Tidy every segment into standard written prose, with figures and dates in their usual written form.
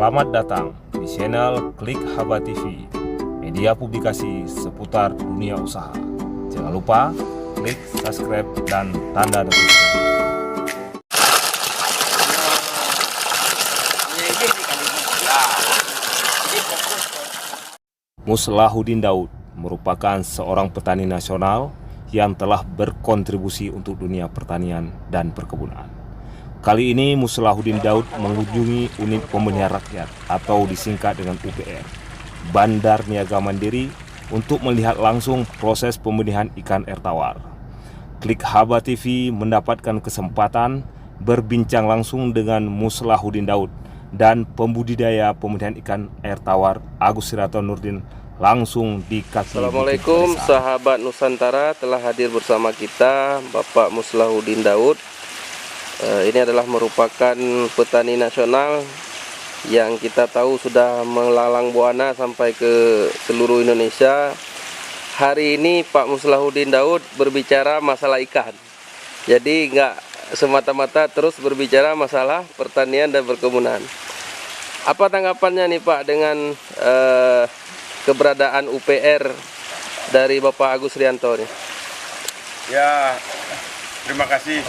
Selamat datang di channel Klik Haba TV, media publikasi seputar dunia usaha. Jangan lupa klik subscribe dan tanda notifikasi. Muslahuddin Daud merupakan seorang petani nasional yang telah berkontribusi untuk dunia pertanian dan perkebunan. Kali ini Muslahuddin Daud mengunjungi unit pemeliharaan rakyat atau disingkat dengan UPR, Bandar Niaga Mandiri untuk melihat langsung proses pembenihan ikan air tawar. Klik Haba TV mendapatkan kesempatan berbincang langsung dengan Muslahuddin Daud dan pembudidaya pembenihan ikan air tawar Agus Siraton Nurdin langsung di kaki. Assalamualaikum sahabat Nusantara, telah hadir bersama kita Bapak Muslahuddin Daud. Ini adalah merupakan petani nasional yang kita tahu sudah melalang buana sampai ke seluruh Indonesia. Hari ini Pak Muslahuddin Daud berbicara masalah ikan. Jadi nggak semata-mata terus berbicara masalah pertanian dan perkebunan. Apa tanggapannya nih Pak dengan keberadaan UPR dari Bapak Agus Rianto nih? Ya, terima kasih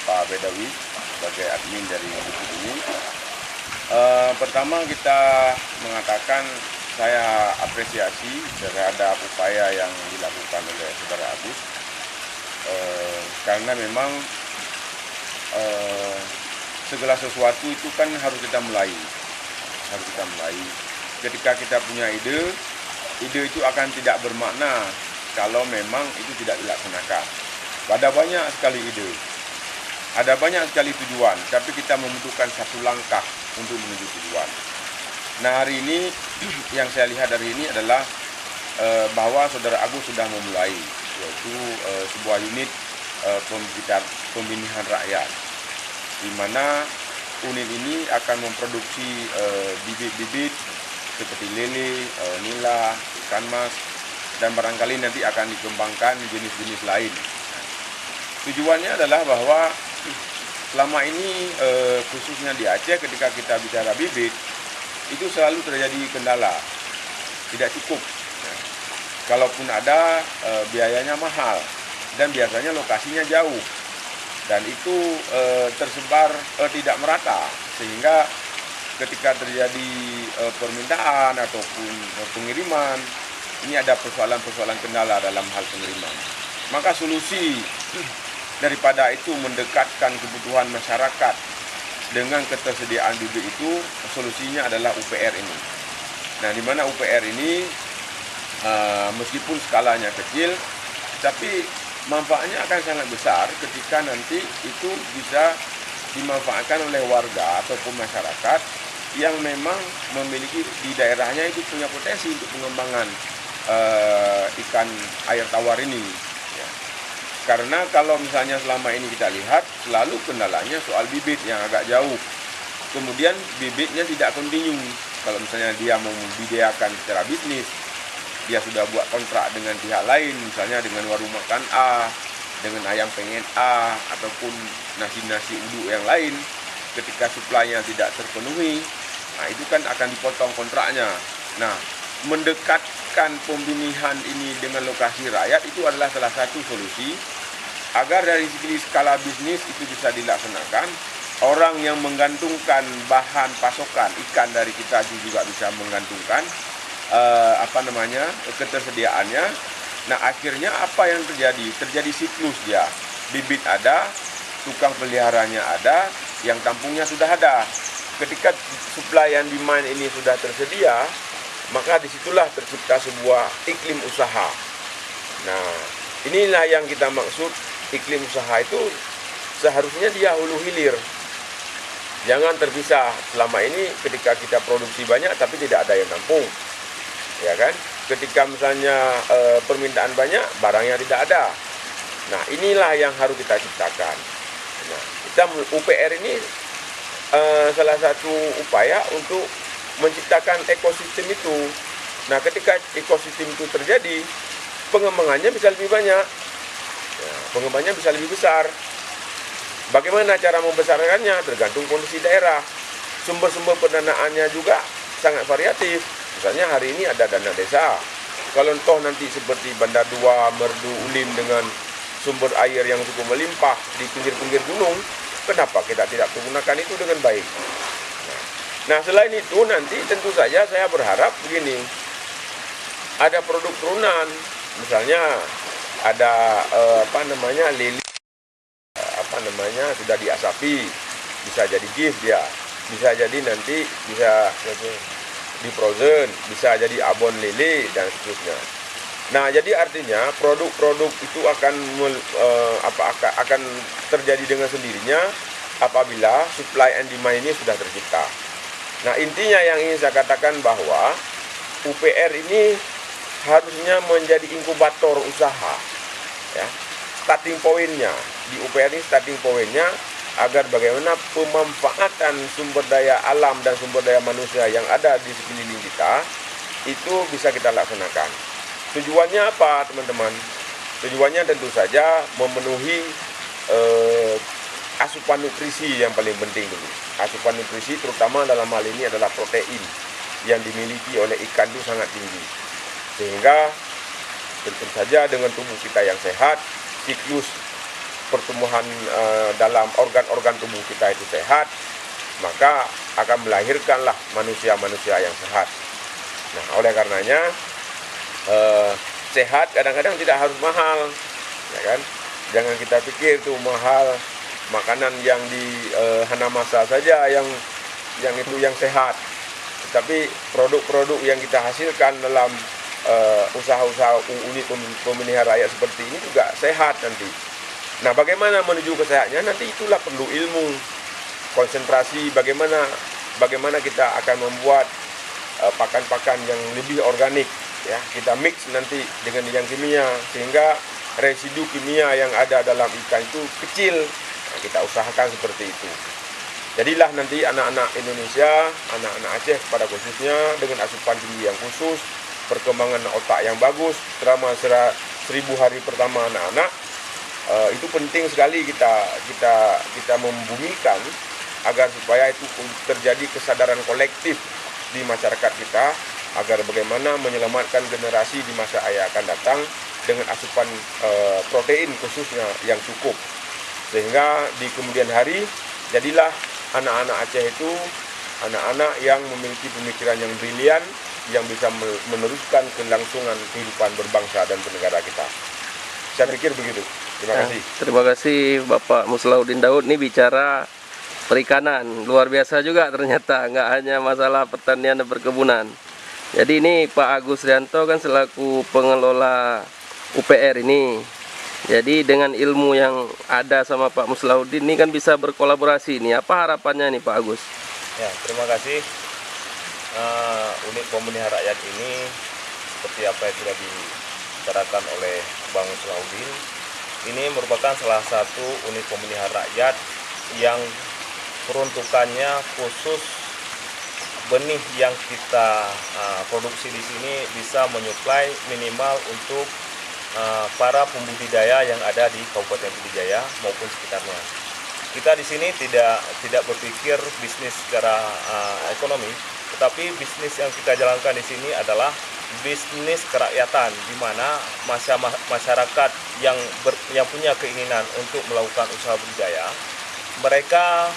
Pak Bedawi sebagai admin dari YouTube ini. Pertama kita mengatakan saya apresiasi terhadap upaya yang dilakukan oleh Saudara Agus, karena memang segala sesuatu itu kan harus kita mulai. Ketika kita punya ide itu akan tidak bermakna kalau memang itu tidak dilaksanakan. Ada banyak sekali ide, ada banyak sekali tujuan, tapi kita membutuhkan satu langkah untuk menuju tujuan. Nah, hari ini yang saya lihat dari ini adalah bahwa Saudara Agus sudah memulai, yaitu sebuah unit pembenihan rakyat, di mana unit ini akan memproduksi bibit-bibit seperti lele, nila, ikan mas, dan barangkali nanti akan dikembangkan jenis-jenis lain. Tujuannya adalah bahwa selama ini khususnya di Aceh ketika kita bicara bibit itu selalu terjadi kendala, tidak cukup. Kalaupun ada biayanya mahal dan biasanya lokasinya jauh dan itu tersebar tidak merata, sehingga ketika terjadi permintaan ataupun pengiriman ini ada persoalan-persoalan kendala dalam hal pengiriman. Maka solusi daripada itu mendekatkan kebutuhan masyarakat dengan ketersediaan bibit itu, solusinya adalah UPR ini. Nah, di mana UPR ini meskipun skalanya kecil, tapi manfaatnya akan sangat besar ketika nanti itu bisa dimanfaatkan oleh warga ataupun masyarakat yang memang memiliki di daerahnya itu punya potensi untuk pengembangan ikan air tawar ini. Karena kalau misalnya selama ini kita lihat selalu kendalanya soal bibit yang agak jauh. Kemudian bibitnya tidak kontinu. Kalau misalnya dia membudidayakan secara bisnis, dia sudah buat kontrak dengan pihak lain, misalnya dengan warung makan A, dengan ayam pengen A, ataupun nasi-nasi uduk yang lain. Ketika suplainya tidak terpenuhi, nah itu kan akan dipotong kontraknya. Nah, mendekatkan pembenihan ini dengan lokasi rakyat itu adalah salah satu solusi agar dari segi skala bisnis itu bisa dilaksanakan. Orang yang menggantungkan bahan pasokan ikan dari kita juga bisa menggantungkan ketersediaannya. Nah, akhirnya apa yang terjadi? Terjadi siklus dia. Bibit ada, tukang peliharanya ada, yang tampungnya sudah ada. Ketika supply and demand ini sudah tersedia, maka disitulah tercipta sebuah iklim usaha. Nah, inilah yang kita maksud iklim usaha itu seharusnya dia hulu hilir. Jangan terpisah. Selama ini ketika kita produksi banyak tapi tidak ada yang nampung, ya kan? Ketika misalnya permintaan banyak, barangnya tidak ada. Nah, inilah yang harus kita ciptakan. Nah, UPR ini salah satu upaya untuk menciptakan ekosistem itu. Nah, ketika ekosistem itu terjadi, pengembangannya bisa lebih banyak, pengembangannya bisa lebih besar. Bagaimana cara membesarkannya tergantung kondisi daerah. Sumber-sumber pendanaannya juga sangat variatif. Misalnya hari ini ada dana desa. Kalau toh nanti seperti Banda Dua, Merdu, Ulim dengan sumber air yang cukup melimpah di pinggir-pinggir gunung, kenapa kita tidak menggunakan itu dengan baik? Nah, selain itu nanti tentu saja saya berharap begini, ada produk turunan, misalnya ada lili, sudah diasapi, bisa jadi gift dia, bisa jadi nanti bisa di frozen, bisa jadi abon lele dan seterusnya. Nah, jadi artinya produk-produk itu akan terjadi dengan sendirinya apabila supply and demand ini sudah tercipta. Nah, intinya yang ingin saya katakan bahwa UPR ini harusnya menjadi inkubator usaha, ya. Starting pointnya di UPR ini, starting pointnya agar bagaimana pemanfaatan sumber daya alam dan sumber daya manusia yang ada di sekeliling kita itu bisa kita laksanakan. Tujuannya apa, teman-teman? Tujuannya tentu saja memenuhi asupan nutrisi yang paling penting dulu. Asupan nutrisi terutama dalam hal ini adalah protein yang dimiliki oleh ikan itu sangat tinggi. Sehingga tentu saja dengan tubuh kita yang sehat, siklus pertumbuhan dalam organ-organ tubuh kita itu sehat, maka akan melahirkanlah manusia-manusia yang sehat. Nah, oleh karenanya sehat kadang-kadang tidak harus mahal, ya kan? Jangan kita pikir tuh mahal makanan yang di Hanamasa saja yang itu yang sehat. Tetapi produk-produk yang kita hasilkan dalam usaha-usaha unit pemelihara rakyat seperti ini juga sehat nanti. Nah, bagaimana menuju ke sehatnya nanti itulah perlu ilmu, konsentrasi, bagaimana kita akan membuat pakan-pakan yang lebih organik, ya. Kita mix nanti dengan yang kimia sehingga residu kimia yang ada dalam ikan itu kecil. Nah, kita usahakan seperti itu. Jadilah nanti anak-anak Indonesia, anak-anak Aceh pada khususnya dengan asupan tinggi yang khusus, perkembangan otak yang bagus selama 1000 hari pertama anak-anak, itu penting sekali kita membumikan agar supaya itu terjadi kesadaran kolektif di masyarakat kita agar bagaimana menyelamatkan generasi di masa yang akan datang dengan asupan protein khususnya yang cukup, sehingga di kemudian hari jadilah anak-anak Aceh itu anak-anak yang memiliki pemikiran yang brilian yang bisa meneruskan kelangsungan kehidupan berbangsa dan bernegara kita. Saya pikir begitu. Terima kasih. Terima kasih Bapak Muslahuddin Daud. Ini bicara perikanan, luar biasa juga ternyata, nggak hanya masalah pertanian dan perkebunan. Jadi ini Pak Agus Rianto kan selaku pengelola UPR ini. Jadi dengan ilmu yang ada sama Pak Muslahuddin ini kan bisa berkolaborasi nih. Apa harapannya nih Pak Agus? Ya, terima kasih. Unit pemelihara rakyat ini seperti apa yang sudah dibicarakan oleh Bang Muslahuddin, ini merupakan salah satu unit pemelihara rakyat yang peruntukannya khusus benih yang kita produksi di sini bisa menyuplai minimal untuk para pembudidaya yang ada di Kabupaten Pidijaya maupun sekitarnya. Kita di sini tidak berpikir bisnis secara ekonomi, tetapi bisnis yang kita jalankan di sini adalah bisnis kerakyatan, di mana masyarakat yang punya keinginan untuk melakukan usaha budidaya, mereka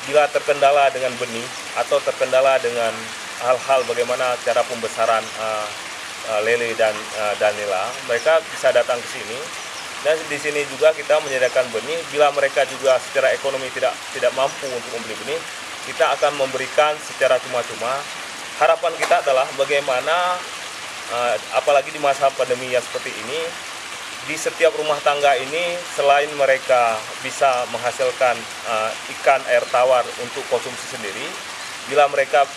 bila terkendala dengan benih atau terkendala dengan hal-hal bagaimana cara pembesaran lele dan nila, mereka bisa datang ke sini. Dan di sini juga kita menyediakan benih. Bila mereka juga secara ekonomi tidak mampu untuk membeli benih, kita akan memberikan secara cuma-cuma. Harapan kita adalah bagaimana apalagi di masa pandemi yang seperti ini, di setiap rumah tangga ini selain mereka bisa menghasilkan ikan air tawar untuk konsumsi sendiri, bila mereka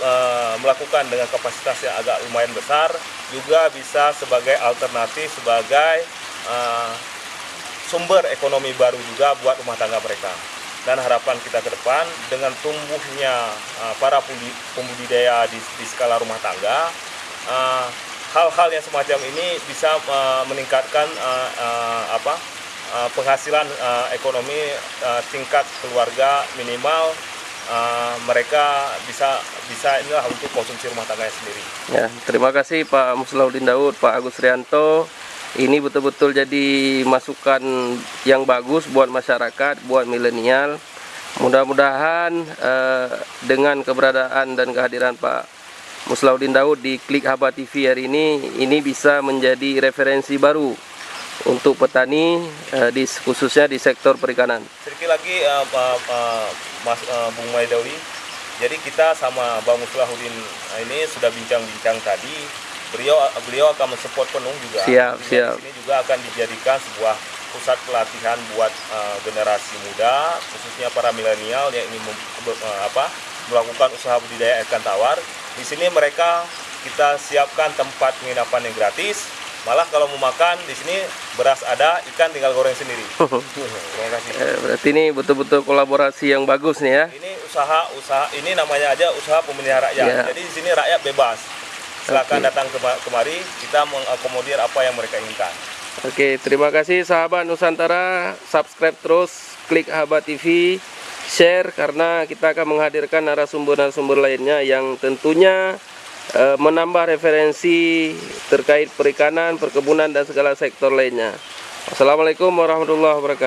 melakukan dengan kapasitas yang agak lumayan besar, juga bisa sebagai alternatif, sebagai sumber ekonomi baru juga buat rumah tangga mereka. Dan harapan kita ke depan dengan tumbuhnya para pembudidaya di skala rumah tangga, hal-hal yang semacam ini bisa meningkatkan penghasilan ekonomi tingkat keluarga minimal mereka bisa inilah untuk konsumsi rumah tangganya sendiri. Ya, terima kasih Pak Muslahuddin Daud, Pak Agus Rianto. Ini betul-betul jadi masukan yang bagus buat masyarakat, buat milenial. Mudah-mudahan dengan keberadaan dan kehadiran Pak Muslahuddin Daud di Klik Haba TV hari ini bisa menjadi referensi baru untuk petani khususnya di sektor perikanan. Sedikit lagi Mas Bung Maidawi, jadi kita sama Bang Muslahuddin ini sudah bincang-bincang tadi. Beliau akan mensupport penuh juga. Siap. Ini juga akan dijadikan sebuah pusat pelatihan buat generasi muda, khususnya para milenial yang ingin melakukan usaha budidaya ikan tawar. Di sini kita siapkan tempat penginapan yang gratis. Malah kalau mau makan di sini beras ada, ikan tinggal goreng sendiri. Terima kasih. Berarti ini betul-betul kolaborasi yang bagus nih ya. Ini usaha ini namanya aja usaha pemeliharaan rakyat. Ya. Jadi di sini rakyat bebas. Silakan datang kemari, kita mengakomodir apa yang mereka inginkan. Oke, terima kasih sahabat Nusantara. Subscribe terus Klik Haba TV, share karena kita akan menghadirkan narasumber-narasumber lainnya yang tentunya menambah referensi terkait perikanan, perkebunan dan segala sektor lainnya. Wassalamualaikum warahmatullahi wabarakatuh.